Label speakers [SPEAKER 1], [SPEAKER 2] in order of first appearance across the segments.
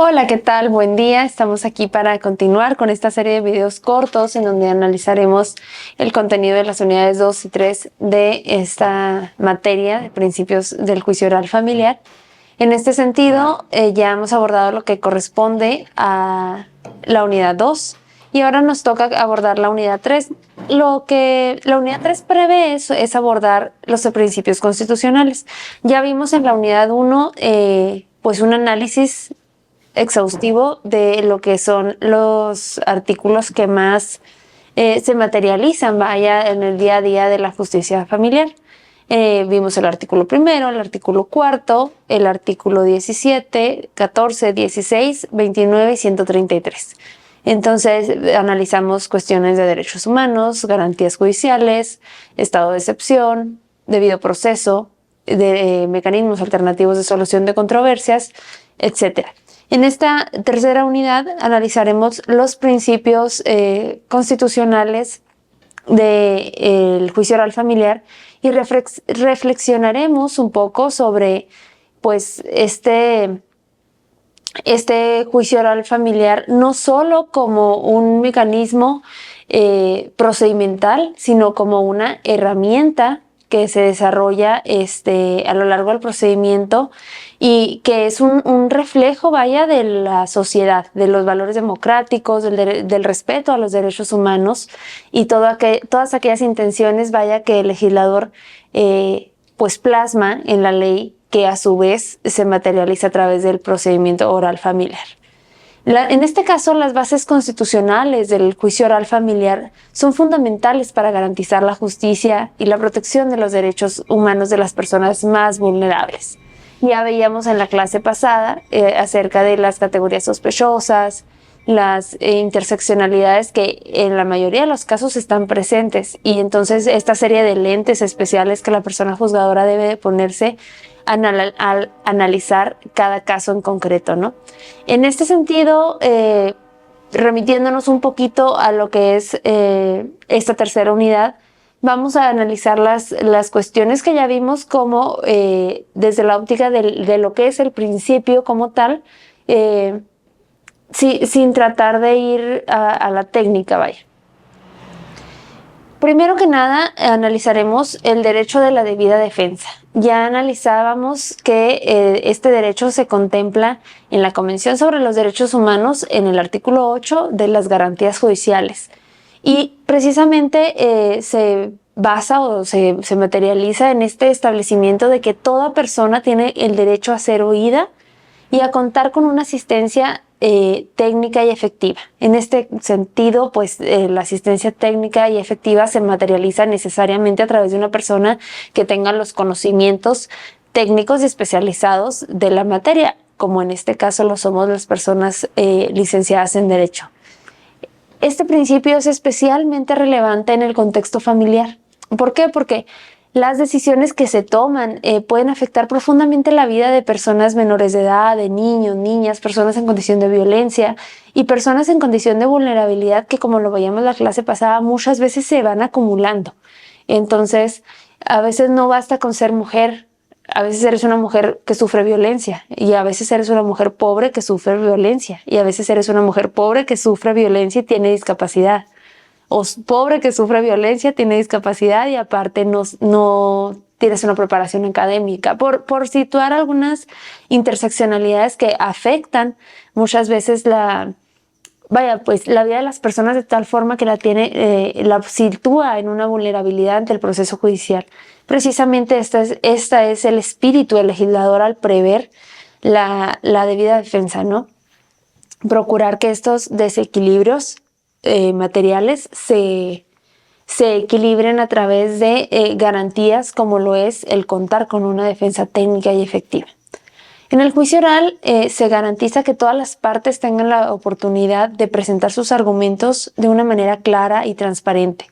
[SPEAKER 1] Hola, ¿qué tal? Buen día. Estamos aquí para continuar con esta serie de videos cortos en donde analizaremos el contenido de las unidades 2 y 3 de esta materia de principios del juicio oral familiar. En este sentido, ya hemos abordado lo que corresponde a la unidad 2 y ahora nos toca abordar la unidad 3. Lo que la unidad 3 prevé es abordar los principios constitucionales. Ya vimos en la unidad 1 pues un análisis exhaustivo de lo que son los artículos que más se materializan, vaya, en el día a día de la justicia familiar. Vimos el artículo primero, el artículo cuarto, el artículo 17, 14, 16, 29 y 133. Entonces analizamos cuestiones de derechos humanos, garantías judiciales, estado de excepción, debido proceso, de mecanismos alternativos de solución de controversias, etc. En esta tercera unidad analizaremos los principios constitucionales del juicio oral familiar y reflexionaremos un poco sobre pues este juicio oral familiar no solo como un mecanismo procedimental, sino como una herramienta que se desarrolla a lo largo del procedimiento y que es un reflejo, vaya, de la sociedad, de los valores democráticos, del respeto a los derechos humanos y todas aquellas intenciones, vaya, que el legislador pues plasma en la ley, que a su vez se materializa a través del procedimiento oral familiar. En este caso, las bases constitucionales del juicio oral familiar son fundamentales para garantizar la justicia y la protección de los derechos humanos de las personas más vulnerables. Ya veíamos en la clase pasada acerca de las categorías sospechosas, las interseccionalidades que en la mayoría de los casos están presentes, y entonces esta serie de lentes especiales que la persona juzgadora debe ponerse al analizar cada caso en concreto, ¿no? En este sentido, remitiéndonos un poquito a lo que es esta tercera unidad, vamos a analizar las cuestiones que ya vimos como desde la óptica de lo que es el principio como tal, sin tratar de ir a la técnica, vaya. Primero que nada, analizaremos el derecho de la debida defensa. Ya analizábamos que este derecho se contempla en la Convención sobre los Derechos Humanos en el artículo 8 de las garantías judiciales. Y precisamente se basa o se materializa en este establecimiento de que toda persona tiene el derecho a ser oída y a contar con una asistencia técnica y efectiva. En este sentido, pues la asistencia técnica y efectiva se materializa necesariamente a través de una persona que tenga los conocimientos técnicos y especializados de la materia, como en este caso lo somos las personas licenciadas en Derecho. Este principio es especialmente relevante en el contexto familiar. ¿Por qué? Porque las decisiones que se toman pueden afectar profundamente la vida de personas menores de edad, de niños, niñas, personas en condición de violencia y personas en condición de vulnerabilidad que, como lo veíamos en la clase pasada, muchas veces se van acumulando. Entonces, a veces no basta con ser mujer. A veces eres una mujer que sufre violencia y a veces eres una mujer pobre que sufre violencia y a veces eres una mujer pobre que sufre violencia y tiene discapacidad. O pobre que sufre violencia, tiene discapacidad y aparte no tienes una preparación académica. Por situar algunas interseccionalidades que afectan muchas veces la vida de las personas de tal forma que la sitúa en una vulnerabilidad ante el proceso judicial. Precisamente esta es el espíritu del legislador al prever la debida defensa, ¿no? Procurar que estos desequilibrios materiales se equilibren a través de garantías como lo es el contar con una defensa técnica y efectiva. En el juicio oral se garantiza que todas las partes tengan la oportunidad de presentar sus argumentos de una manera clara y transparente,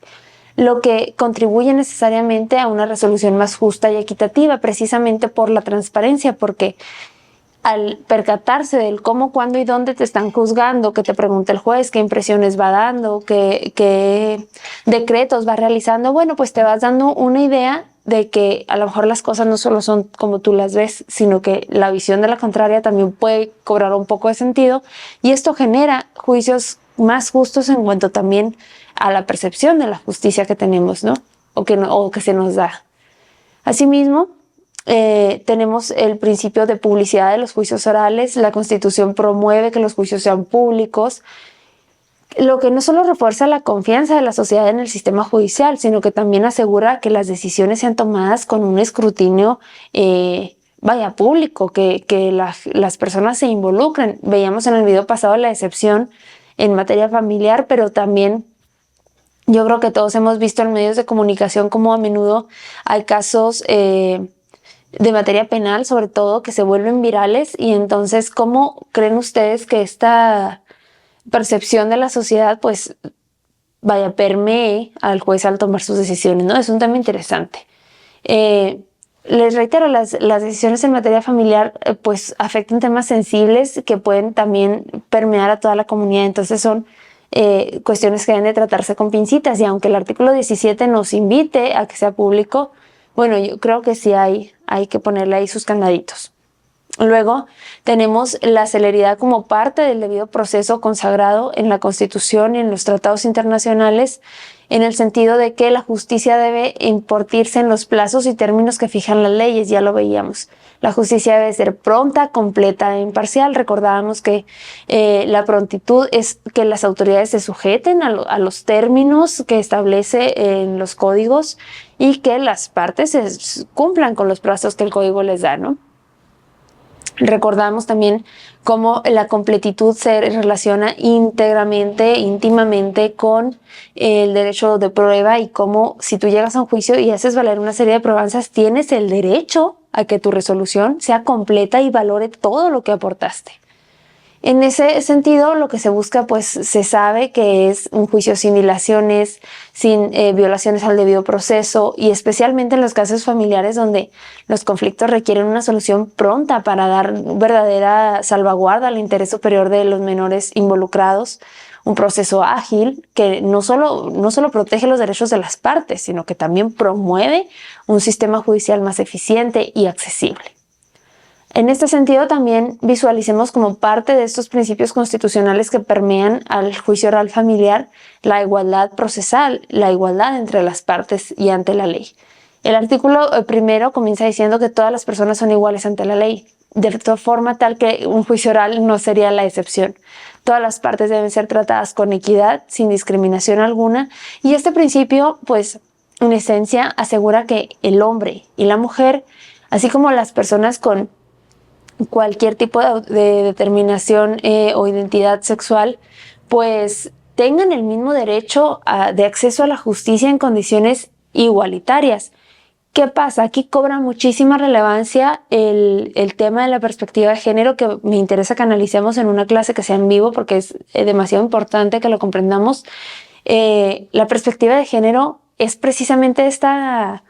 [SPEAKER 1] lo que contribuye necesariamente a una resolución más justa y equitativa, precisamente por la transparencia, porque al percatarse del cómo, cuándo y dónde te están juzgando, que te pregunta el juez, qué impresiones va dando, qué decretos va realizando, bueno, pues te vas dando una idea de que a lo mejor las cosas no solo son como tú las ves, sino que la visión de la contraria también puede cobrar un poco de sentido, y esto genera juicios más justos en cuanto también a la percepción de la justicia que tenemos, ¿no? O que se nos da. Asimismo, tenemos el principio de publicidad de los juicios orales. La Constitución promueve que los juicios sean públicos, lo que no solo refuerza la confianza de la sociedad en el sistema judicial, sino que también asegura que las decisiones sean tomadas con un escrutinio público, que las personas se involucren. Veíamos en el video pasado la excepción en materia familiar, pero también yo creo que todos hemos visto en medios de comunicación cómo a menudo hay casos de materia penal, sobre todo, que se vuelven virales. Y entonces, ¿cómo creen ustedes que esta percepción de la sociedad pues permee al juez al tomar sus decisiones, ¿no? Es un tema interesante. Les reitero, las decisiones en materia familiar pues afectan temas sensibles que pueden también permear a toda la comunidad. Entonces son cuestiones que deben de tratarse con pincitas, y aunque el artículo 17 nos invite a que sea público, bueno, yo creo que sí hay que ponerle ahí sus candaditos. Luego tenemos la celeridad como parte del debido proceso consagrado en la Constitución y en los tratados internacionales, en el sentido de que la justicia debe impartirse en los plazos y términos que fijan las leyes. Ya lo veíamos. La justicia debe ser pronta, completa e imparcial. Recordábamos que la prontitud es que las autoridades se sujeten a los términos que establece en los códigos y que las partes cumplan con los plazos que el código les da, ¿no? Recordamos también cómo la completitud se relaciona íntimamente con el derecho de prueba, y cómo si tú llegas a un juicio y haces valer una serie de probanzas, tienes el derecho a que tu resolución sea completa y valore todo lo que aportaste. En ese sentido, lo que se busca, pues se sabe que es un juicio sin dilaciones, sin violaciones al debido proceso, y especialmente en los casos familiares donde los conflictos requieren una solución pronta para dar verdadera salvaguarda al interés superior de los menores involucrados. Un proceso ágil que no solo protege los derechos de las partes, sino que también promueve un sistema judicial más eficiente y accesible. En este sentido, también visualicemos como parte de estos principios constitucionales que permean al juicio oral familiar la igualdad procesal, la igualdad entre las partes y ante la ley. El artículo primero comienza diciendo que todas las personas son iguales ante la ley, de forma tal que un juicio oral no sería la excepción. Todas las partes deben ser tratadas con equidad, sin discriminación alguna, y este principio, pues, en esencia, asegura que el hombre y la mujer, así como las personas con cualquier tipo de determinación o identidad sexual, pues tengan el mismo derecho de acceso a la justicia en condiciones igualitarias. ¿Qué pasa? Aquí cobra muchísima relevancia el tema de la perspectiva de género, que me interesa que analicemos en una clase que sea en vivo, porque es demasiado importante que lo comprendamos. La perspectiva de género es precisamente esta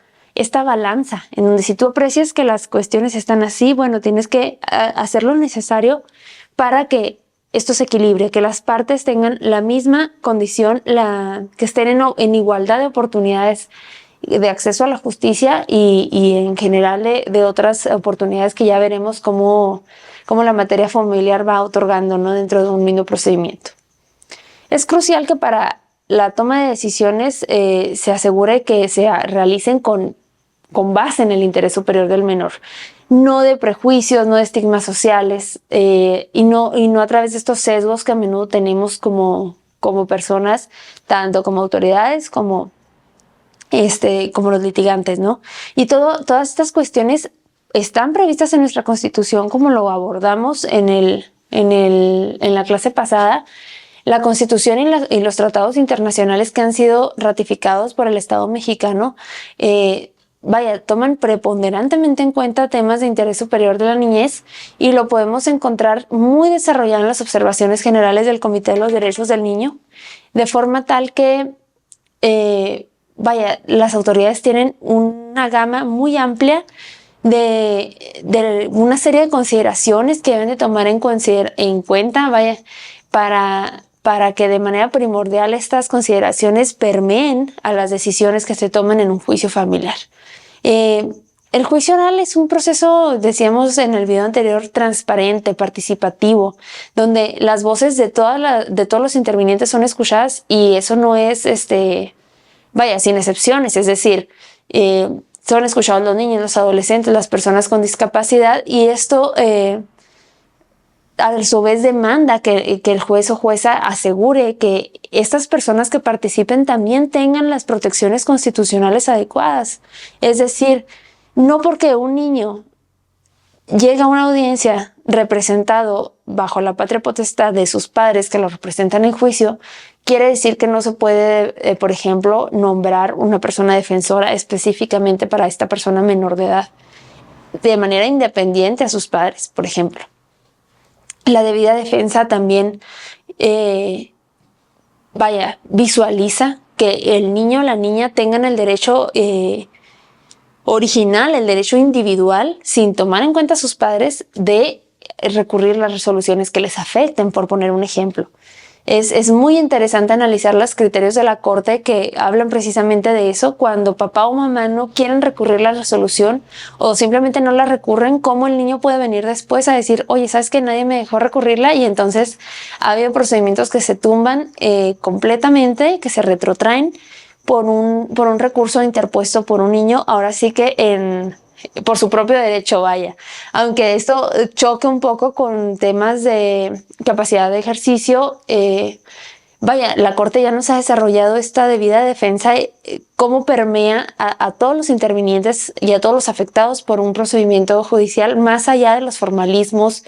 [SPEAKER 1] balanza, en donde si tú aprecias que las cuestiones están así, bueno, tienes que hacer lo necesario para que esto se equilibre, que las partes tengan la misma condición, que estén en igualdad de oportunidades de acceso a la justicia y en general de otras oportunidades que ya veremos cómo la materia familiar va otorgando, ¿no?, dentro de un mismo procedimiento. Es crucial que para la toma de decisiones se asegure que se realicen con base en el interés superior del menor, no de prejuicios, no de estigmas sociales, y no a través de estos sesgos que a menudo tenemos como personas, tanto como autoridades como los litigantes, ¿no? Y todas estas cuestiones están previstas en nuestra Constitución, como lo abordamos en la clase pasada. La Constitución y los tratados internacionales que han sido ratificados por el Estado mexicano toman preponderantemente en cuenta temas de interés superior de la niñez, y lo podemos encontrar muy desarrollado en las observaciones generales del Comité de los Derechos del Niño, de forma tal que las autoridades tienen una gama muy amplia de una serie de consideraciones que deben de tomar en cuenta, para que de manera primordial estas consideraciones permeen a las decisiones que se toman en un juicio familiar. El juicio oral es un proceso, decíamos en el video anterior, transparente, participativo, donde las voces de todos los intervinientes son escuchadas, y eso no es, sin excepciones, es decir, son escuchados los niños, los adolescentes, las personas con discapacidad, y esto a su vez demanda que el juez o jueza asegure que estas personas que participen también tengan las protecciones constitucionales adecuadas. Es decir, no porque un niño llega a una audiencia representado bajo la patria potestad de sus padres que lo representan en juicio, quiere decir que no se puede, por ejemplo, nombrar una persona defensora específicamente para esta persona menor de edad, de manera independiente a sus padres, por ejemplo. La debida defensa también, visualiza que el niño o la niña tengan el derecho original, el derecho individual, sin tomar en cuenta a sus padres, de recurrir a las resoluciones que les afecten, por poner un ejemplo. Es muy interesante analizar los criterios de la Corte que hablan precisamente de eso. Cuando papá o mamá no quieren recurrir a la resolución o simplemente no la recurren, ¿cómo el niño puede venir después a decir, oye, ¿sabes que nadie me dejó recurrirla? Y entonces ha habido procedimientos que se tumban completamente, que se retrotraen por un recurso interpuesto por un niño, ahora sí que por su propio derecho, vaya. Aunque esto choque un poco con temas de capacidad de ejercicio, la Corte ya nos ha desarrollado esta debida defensa, cómo permea a todos los intervinientes y a todos los afectados por un procedimiento judicial, más allá de los formalismos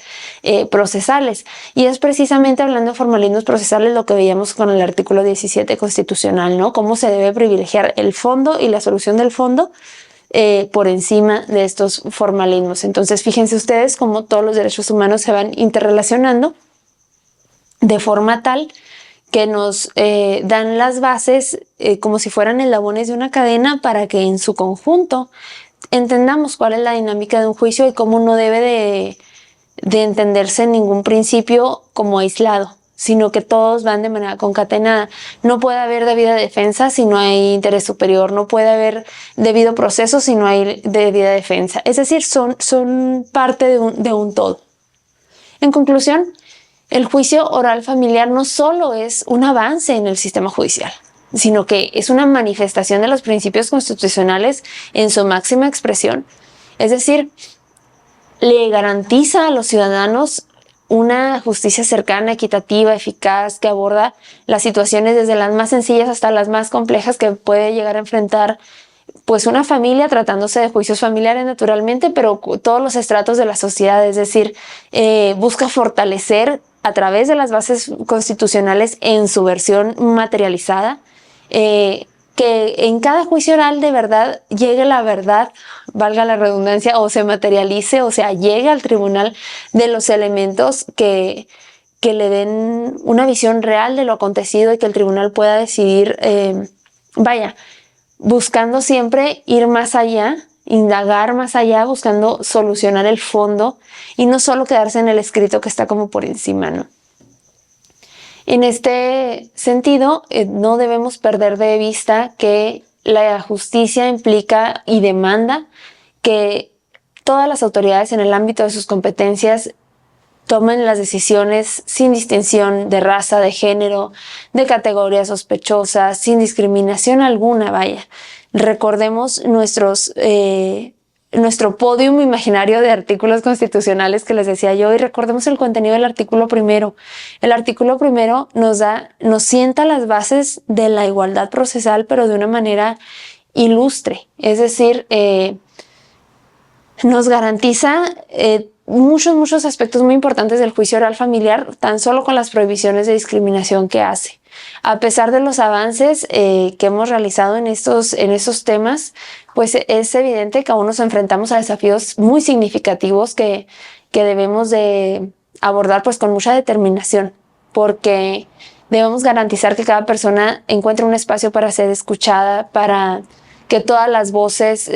[SPEAKER 1] procesales. Y es precisamente hablando de formalismos procesales lo que veíamos con el artículo 17 constitucional, ¿no? Cómo se debe privilegiar el fondo y la solución del fondo por encima de estos formalismos. Entonces, fíjense ustedes cómo todos los derechos humanos se van interrelacionando de forma tal que nos dan las bases como si fueran eslabones de una cadena, para que en su conjunto entendamos cuál es la dinámica de un juicio y cómo no debe de entenderse ningún principio como aislado, sino que todos van de manera concatenada. No puede haber debida defensa si no hay interés superior, no puede haber debido proceso si no hay debida defensa. Es decir, son parte de un todo. En conclusión, el juicio oral familiar no solo es un avance en el sistema judicial, sino que es una manifestación de los principios constitucionales en su máxima expresión. Es decir, le garantiza a los ciudadanos una justicia cercana, equitativa, eficaz, que aborda las situaciones desde las más sencillas hasta las más complejas que puede llegar a enfrentar pues una familia, tratándose de juicios familiares naturalmente, pero todos los estratos de la sociedad. Es decir, busca fortalecer a través de las bases constitucionales en su versión materializada, que en cada juicio oral de verdad llegue la verdad, valga la redundancia, o se materialice, o sea, llegue al tribunal de los elementos que le den una visión real de lo acontecido y que el tribunal pueda decidir, buscando siempre ir más allá, indagar más allá, buscando solucionar el fondo y no solo quedarse en el escrito que está como por encima, ¿no? En este sentido, no debemos perder de vista que la justicia implica y demanda que todas las autoridades en el ámbito de sus competencias tomen las decisiones sin distinción de raza, de género, de categoría sospechosa, sin discriminación alguna, vaya. Recordemos nuestro pódium imaginario de artículos constitucionales que les decía yo, y recordemos el contenido del artículo primero. El artículo primero nos sienta las bases de la igualdad procesal, pero de una manera ilustre. Es decir, nos garantiza muchos aspectos muy importantes del juicio oral familiar, tan solo con las prohibiciones de discriminación que hace. A pesar de los avances que hemos realizado en estos temas, pues es evidente que aún nos enfrentamos a desafíos muy significativos que debemos de abordar pues con mucha determinación, porque debemos garantizar que cada persona encuentre un espacio para ser escuchada, para que todas las voces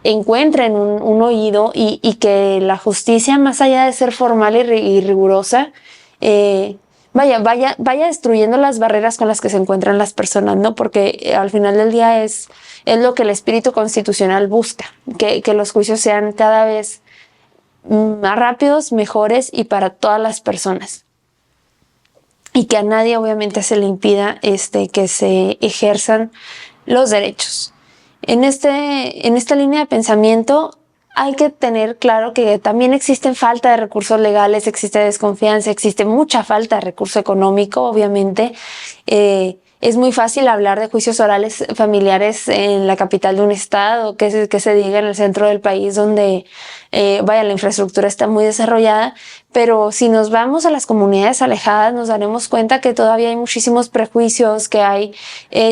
[SPEAKER 1] encuentren un oído, y que la justicia, más allá de ser formal y rigurosa, vaya destruyendo las barreras con las que se encuentran las personas, ¿no? Porque al final del día es lo que el espíritu constitucional busca, que los juicios sean cada vez más rápidos, mejores y para todas las personas. Y que a nadie obviamente se le impida que se ejerzan los derechos. En esta línea de pensamiento hay que tener claro que también existen falta de recursos legales, existe desconfianza, existe mucha falta de recurso económico, obviamente. Es muy fácil hablar de juicios orales familiares en la capital de un estado, que se diga en el centro del país donde la infraestructura está muy desarrollada, pero si nos vamos a las comunidades alejadas nos daremos cuenta que todavía hay muchísimos prejuicios, que hay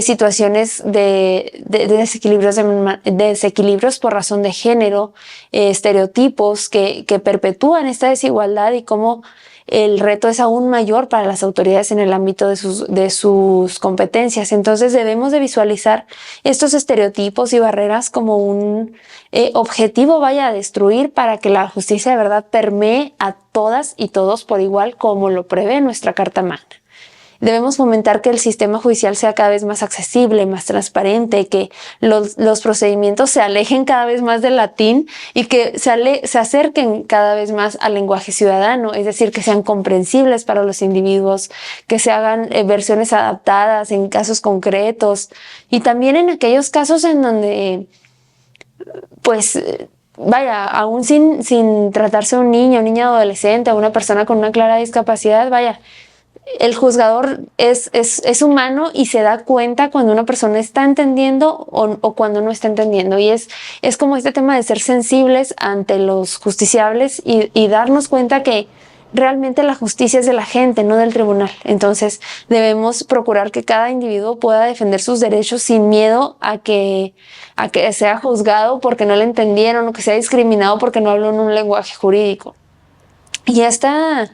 [SPEAKER 1] situaciones de desequilibrios por razón de género, estereotipos que perpetúan esta desigualdad y cómo el reto es aún mayor para las autoridades en el ámbito de sus competencias. Entonces debemos de visualizar estos estereotipos y barreras como un objetivo a destruir para que la justicia de verdad permee a todas y todos por igual, como lo prevé nuestra Carta Magna. Debemos fomentar que el sistema judicial sea cada vez más accesible, más transparente, que los procedimientos se alejen cada vez más del latín y que se acerquen cada vez más al lenguaje ciudadano, es decir, que sean comprensibles para los individuos, que se hagan versiones adaptadas en casos concretos y también en aquellos casos en donde, aún sin tratarse de un niño, niña adolescente o una persona con una clara discapacidad, el juzgador es humano y se da cuenta cuando una persona está entendiendo o cuando no está entendiendo. Y es como este tema de ser sensibles ante los justiciables y darnos cuenta que realmente la justicia es de la gente, no del tribunal. Entonces debemos procurar que cada individuo pueda defender sus derechos sin miedo a que sea juzgado porque no le entendieron o que sea discriminado porque no habló en un lenguaje jurídico. Y esta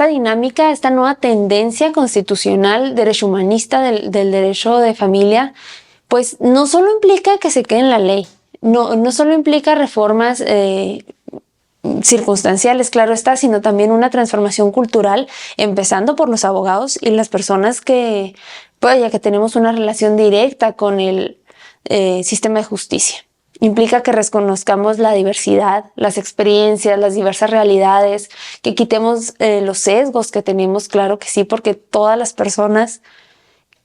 [SPEAKER 1] dinámica, esta nueva tendencia constitucional derecho humanista del derecho de familia, pues no solo implica que se quede en la ley, no solo implica reformas circunstanciales, claro está, sino también una transformación cultural, empezando por los abogados y las personas que tenemos una relación directa con el sistema de justicia. Implica que reconozcamos la diversidad, las experiencias, las diversas realidades, que quitemos los sesgos que tenemos, claro que sí, porque todas las personas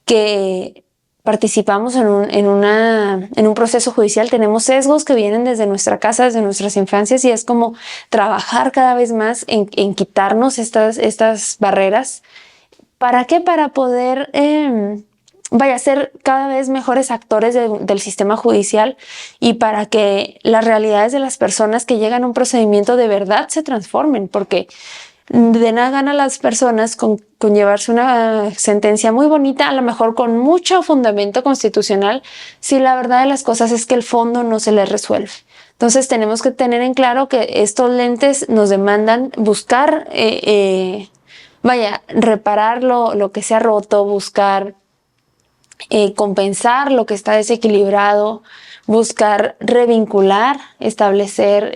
[SPEAKER 1] que participamos en un proceso judicial tenemos sesgos que vienen desde nuestra casa, desde nuestras infancias, y es como trabajar cada vez más en quitarnos estas barreras. ¿Para qué? Para poder ser cada vez mejores actores del sistema judicial y para que las realidades de las personas que llegan a un procedimiento de verdad se transformen, porque de nada ganan las personas con llevarse una sentencia muy bonita, a lo mejor con mucho fundamento constitucional, si la verdad de las cosas es que el fondo no se les resuelve. Entonces tenemos que tener en claro que estos lentes nos demandan buscar, reparar lo que se ha roto, buscar compensar lo que está desequilibrado, buscar revincular, establecer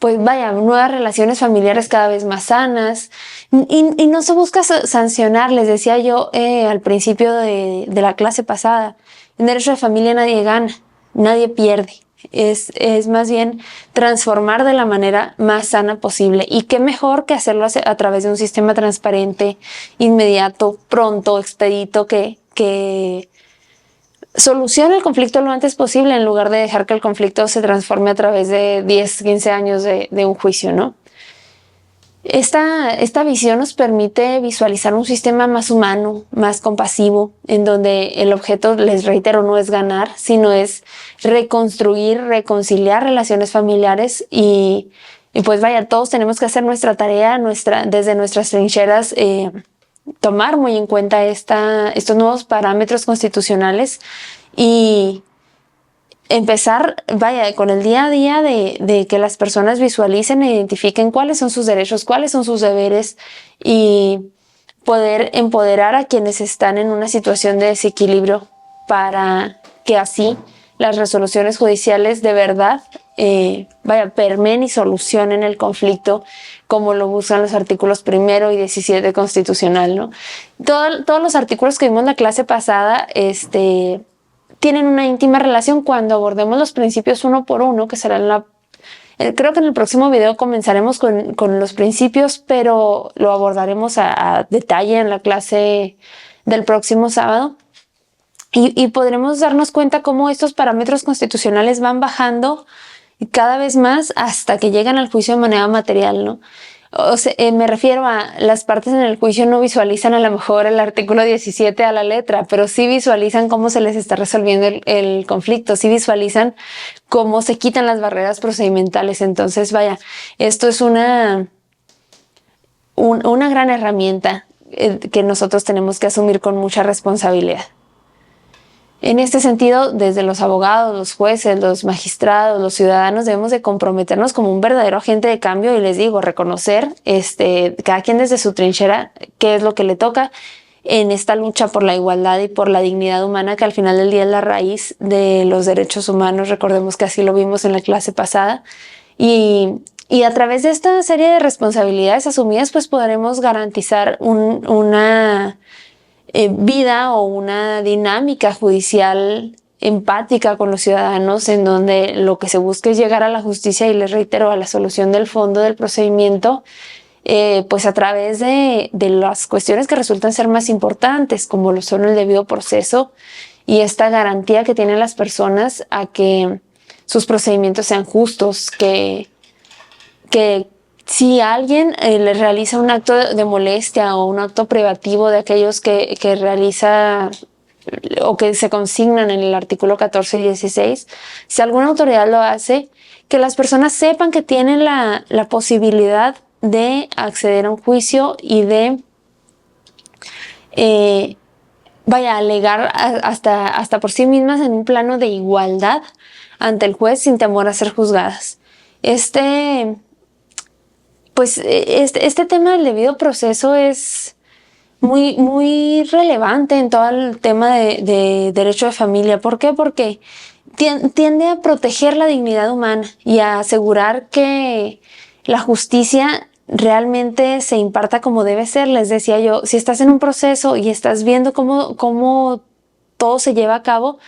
[SPEAKER 1] nuevas relaciones familiares cada vez más sanas y no se busca sancionar. Les decía yo al principio de la clase pasada, en derecho de familia nadie gana, nadie pierde. Es más bien transformar de la manera más sana posible, y qué mejor que hacerlo a través de un sistema transparente, inmediato, pronto, expedito, que solucione el conflicto lo antes posible en lugar de dejar que el conflicto se transforme a través de 10, 15 años de un juicio, ¿no? Esta visión nos permite visualizar un sistema más humano, más compasivo, en donde el objeto, les reitero, no es ganar, sino es reconstruir, reconciliar relaciones familiares y todos tenemos que hacer nuestra tarea, desde nuestras trincheras, tomar muy en cuenta estos nuevos parámetros constitucionales y empezar, con el día a día de que las personas visualicen e identifiquen cuáles son sus derechos, cuáles son sus deberes y poder empoderar a quienes están en una situación de desequilibrio para que así las resoluciones judiciales de verdad permeen y solucionen el conflicto como lo buscan los artículos 1 y 17 constitucional, ¿no? Todos los artículos que vimos en la clase pasada, tienen una íntima relación cuando abordemos los principios uno por uno, que será creo que en el próximo video comenzaremos con los principios, pero lo abordaremos a detalle en la clase del próximo sábado. Y podremos darnos cuenta cómo estos parámetros constitucionales van bajando cada vez más hasta que llegan al juicio de manera material, ¿no? O sea, me refiero a las partes en el juicio no visualizan a lo mejor el artículo 17 a la letra, pero sí visualizan cómo se les está resolviendo el conflicto, sí visualizan cómo se quitan las barreras procedimentales. Entonces, esto es una gran herramienta que nosotros tenemos que asumir con mucha responsabilidad. En este sentido, desde los abogados, los jueces, los magistrados, los ciudadanos, debemos de comprometernos como un verdadero agente de cambio y les digo, reconocer cada quien desde su trinchera qué es lo que le toca en esta lucha por la igualdad y por la dignidad humana, que al final del día es la raíz de los derechos humanos. Recordemos que así lo vimos en la clase pasada. Y a través de esta serie de responsabilidades asumidas, pues podremos garantizar una vida o una dinámica judicial empática con los ciudadanos, en donde lo que se busca es llegar a la justicia y, les reitero, a la solución del fondo del procedimiento, pues a través de las cuestiones que resultan ser más importantes, como lo son el debido proceso y esta garantía que tienen las personas a que sus procedimientos sean justos, que si alguien le realiza un acto de molestia o un acto privativo de aquellos que realiza o que se consignan en el artículo 14 y 16, si alguna autoridad lo hace, que las personas sepan que tienen la posibilidad de acceder a un juicio y de alegar hasta por sí mismas en un plano de igualdad ante el juez sin temor a ser juzgadas. Este tema del debido proceso es muy, muy relevante en todo el tema de derecho de familia. ¿Por qué? Porque tiende a proteger la dignidad humana y a asegurar que la justicia realmente se imparta como debe ser. Les decía yo, si estás en un proceso y estás viendo cómo todo se lleva a cabo,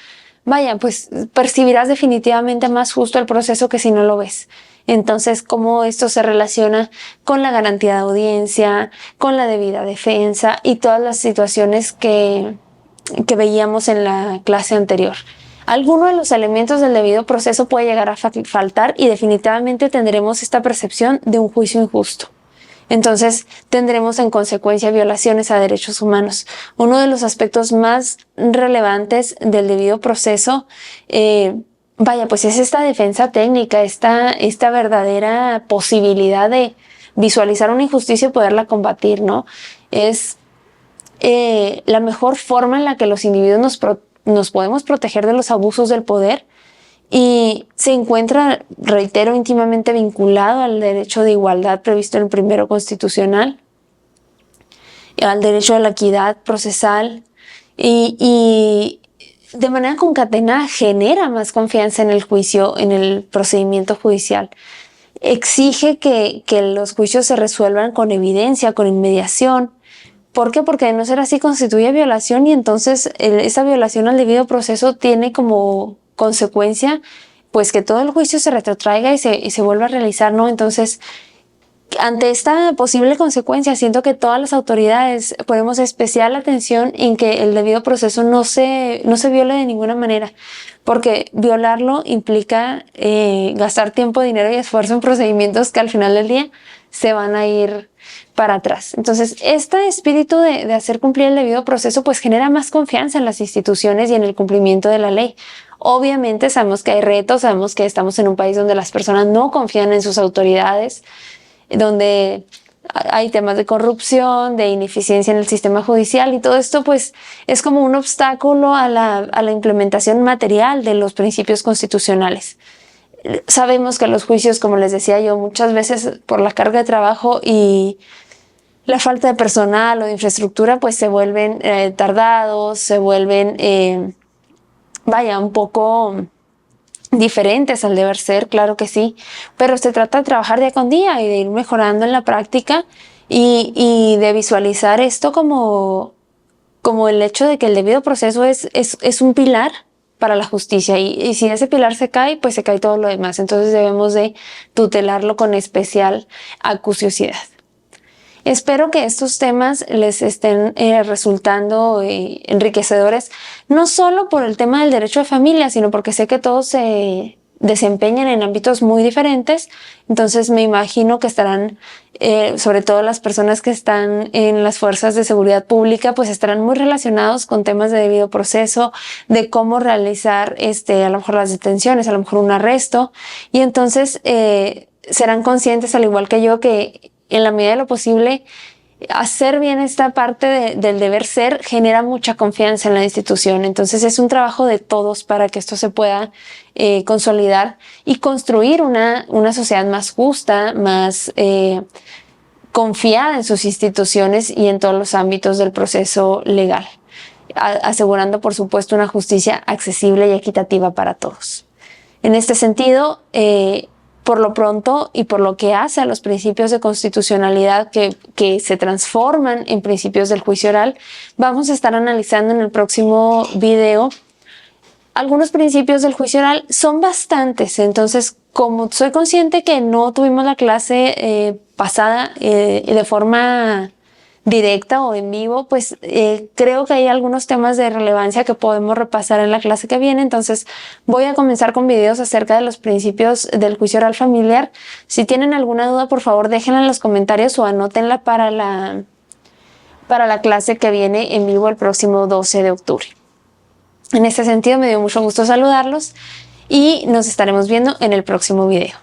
[SPEAKER 1] pues percibirás definitivamente más justo el proceso que si no lo ves. Entonces, cómo esto se relaciona con la garantía de audiencia, con la debida defensa y todas las situaciones que veíamos en la clase anterior. Alguno de los elementos del debido proceso puede llegar a faltar y definitivamente tendremos esta percepción de un juicio injusto. Entonces, tendremos en consecuencia violaciones a derechos humanos. Uno de los aspectos más relevantes del debido proceso pues es esta defensa técnica, esta verdadera posibilidad de visualizar una injusticia y poderla combatir, ¿no? Es la mejor forma en la que los individuos nos podemos proteger de los abusos del poder, y se encuentra, reitero, íntimamente vinculado al derecho de igualdad previsto en el primero constitucional, al derecho a la equidad procesal y de manera concatenada genera más confianza en el juicio, en el procedimiento judicial. Exige que los juicios se resuelvan con evidencia, con inmediación. ¿Por qué? Porque de no ser así constituye violación, y entonces esa violación al debido proceso tiene como consecuencia pues que todo el juicio se retrotraiga y se vuelva a realizar, ¿no? Entonces, ante esta posible consecuencia, siento que todas las autoridades ponemos especial atención en que el debido proceso no se viole de ninguna manera, porque violarlo implica gastar tiempo, dinero y esfuerzo en procedimientos que al final del día se van a ir para atrás. Entonces, este espíritu de hacer cumplir el debido proceso pues genera más confianza en las instituciones y en el cumplimiento de la ley. Obviamente sabemos que hay retos, sabemos que estamos en un país donde las personas no confían en sus autoridades, donde hay temas de corrupción, de ineficiencia en el sistema judicial, y todo esto pues es como un obstáculo a la implementación material de los principios constitucionales. Sabemos que los juicios, como les decía yo, muchas veces por la carga de trabajo y la falta de personal o de infraestructura pues se vuelven tardados, se vuelven un poco diferentes al deber ser, claro que sí, pero se trata de trabajar día con día y de ir mejorando en la práctica y de visualizar esto como el hecho de que el debido proceso es un pilar para la justicia y si ese pilar se cae, pues se cae todo lo demás. Entonces debemos de tutelarlo con especial acuciosidad. Espero que estos temas les estén resultando enriquecedores, no solo por el tema del derecho de familia, sino porque sé que todos se desempeñan en ámbitos muy diferentes. Entonces me imagino que estarán, sobre todo las personas que están en las fuerzas de seguridad pública, pues estarán muy relacionados con temas de debido proceso, de cómo realizar a lo mejor las detenciones, a lo mejor un arresto. Y entonces serán conscientes, al igual que yo, que en la medida de lo posible, hacer bien esta parte del deber ser genera mucha confianza en la institución. Entonces es un trabajo de todos para que esto se pueda consolidar y construir una sociedad más justa, más confiada en sus instituciones y en todos los ámbitos del proceso legal, asegurando, por supuesto, una justicia accesible y equitativa para todos. En este sentido, por lo pronto y por lo que hace a los principios de constitucionalidad que se transforman en principios del juicio oral, vamos a estar analizando en el próximo video algunos principios del juicio oral. Son bastantes, entonces como soy consciente que no tuvimos la clase pasada de forma directa o en vivo, pues creo que hay algunos temas de relevancia que podemos repasar en la clase que viene. Entonces voy a comenzar con videos acerca de los principios del juicio oral familiar. Si tienen alguna duda, por favor déjenla en los comentarios o anótenla para la clase que viene en vivo el próximo 12 de octubre. En este sentido, me dio mucho gusto saludarlos y nos estaremos viendo en el próximo video.